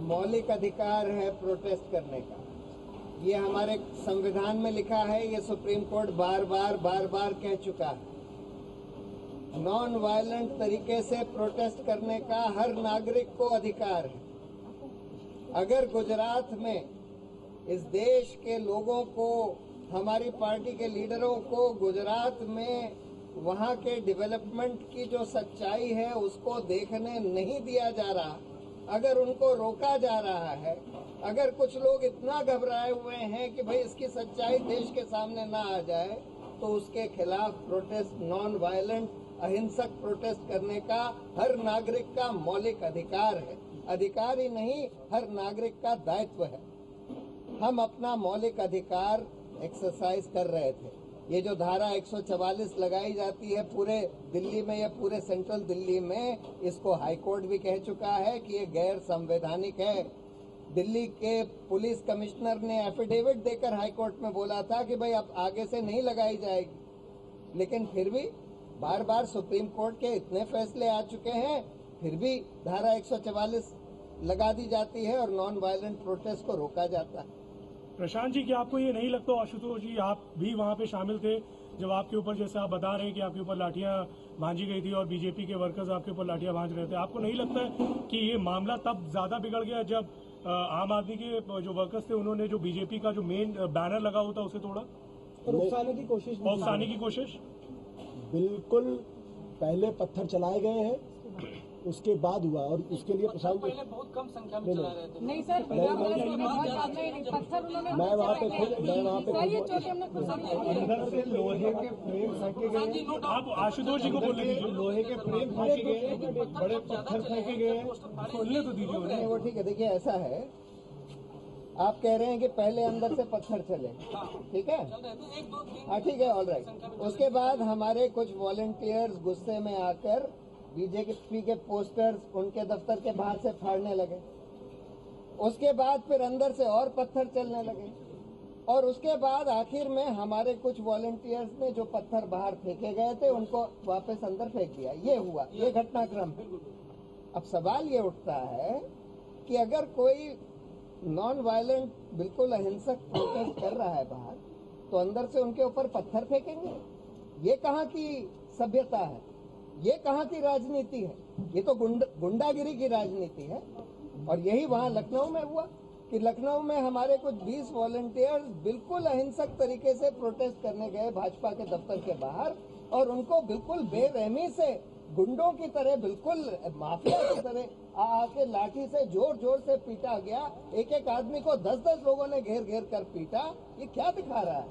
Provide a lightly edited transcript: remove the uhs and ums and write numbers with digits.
मौलिक अधिकार है प्रोटेस्ट करने का। ये हमारे संविधान में लिखा है, ये सुप्रीम कोर्ट बार बार कह चुका है। नॉन वायलेंट तरीके से प्रोटेस्ट करने का हर नागरिक को अधिकार है। अगर गुजरात में इस देश के लोगों को, हमारी पार्टी के लीडरों को गुजरात में वहां के डेवलपमेंट की जो सच्चाई है उसको देखने नहीं दिया जा रहा, अगर उनको रोका जा रहा है, अगर कुछ लोग इतना घबराए हुए हैं कि भाई इसकी सच्चाई देश के सामने ना आ जाए, तो उसके खिलाफ प्रोटेस्ट, नॉन वायलेंट अहिंसक प्रोटेस्ट करने का हर नागरिक का मौलिक अधिकार है। अधिकार ही नहीं, हर नागरिक का दायित्व है। हम अपना मौलिक अधिकार एक्सरसाइज कर रहे थे। ये जो धारा 144 लगाई जाती है पूरे दिल्ली में या पूरे सेंट्रल दिल्ली में, इसको हाईकोर्ट भी कह चुका है कि ये गैर संवैधानिक है। दिल्ली के पुलिस कमिश्नर ने एफिडेविट देकर हाईकोर्ट में बोला था कि भाई अब आगे से नहीं लगाई जाएगी, लेकिन फिर भी बार सुप्रीम कोर्ट के इतने फैसले आ चुके हैं, फिर भी धारा 144 लगा दी जाती है और नॉन वायलेंट प्रोटेस्ट को रोका जाता है। प्रशांत जी, क्या आपको ये नहीं लगता, आशुतोष जी आप भी वहां पे शामिल थे जब आपके ऊपर, जैसे आप बता रहे हैं कि आपके ऊपर लाठियां भांजी गई थी और बीजेपी के वर्कर्स आपके ऊपर लाठियां भांज रहे थे, आपको नहीं लगता है कि ये मामला तब ज्यादा बिगड़ गया जब आम आदमी के जो वर्कर्स थे उन्होंने जो बीजेपी का जो मेन बैनर लगा हुआ था उसे तोड़ा और उकसाने की कोशिश बिल्कुल पहले पत्थर चलाए गए हैं, उसके बाद हुआ, और उसके लिए प्रशांत पहले बहुत कम संख्या में चला रहे थे। नहीं सर, पत्थर उन्होंने, मैं वहाँ पे खुद अंदर से लोहे के फ्रेम फेंके गए। आप आशुतोष जी को बोलने दीजिए। लोहे के फ्रेम फेंके गए, बड़े पत्थर फेंके गए, बोलने तो दीजिए उन्हें। वो ठीक है। देखिए ऐसा है, आप कह रहे हैं कि पहले अंदर से पत्थर चले, ठीक है, हाँ ठीक है, ऑल राइट। उसके बाद हमारे कुछ वॉलंटियर्स गुस्से में आकर बीजेपी के पोस्टर्स उनके दफ्तर के बाहर से फाड़ने लगे। उसके बाद फिर अंदर से और पत्थर चलने लगे, और उसके बाद आखिर में हमारे कुछ वॉलंटियर्स ने जो पत्थर बाहर फेंके गए थे उनको वापस अंदर फेंक दिया। ये हुआ, ये घटनाक्रम है। अब सवाल ये उठता है कि अगर कोई नॉन वायलेंट, बिल्कुल अहिंसक प्रोटेस्ट कर रहा है बाहर, तो अंदर से उनके ऊपर पत्थर फेंकेंगे? ये कहाँ की सभ्यता है? ये कहाँ की राजनीति है? ये तो गुंडागिरी की राजनीति है। और यही वहाँ लखनऊ में हुआ कि लखनऊ में हमारे कुछ 20 वॉलंटियर्स बिल्कुल अहिंसक तरीके से प्रोटेस्ट करने गए भाजपा के दफ्तर के बाहर, और उनको बिल्कुल बेरहमी से, गुंडों की तरह, बिल्कुल माफिया की तरह आके लाठी से जोर से पीटा गया। एक आदमी को 10 लोगों ने घेर कर पीटा। ये क्या दिखा रहा है?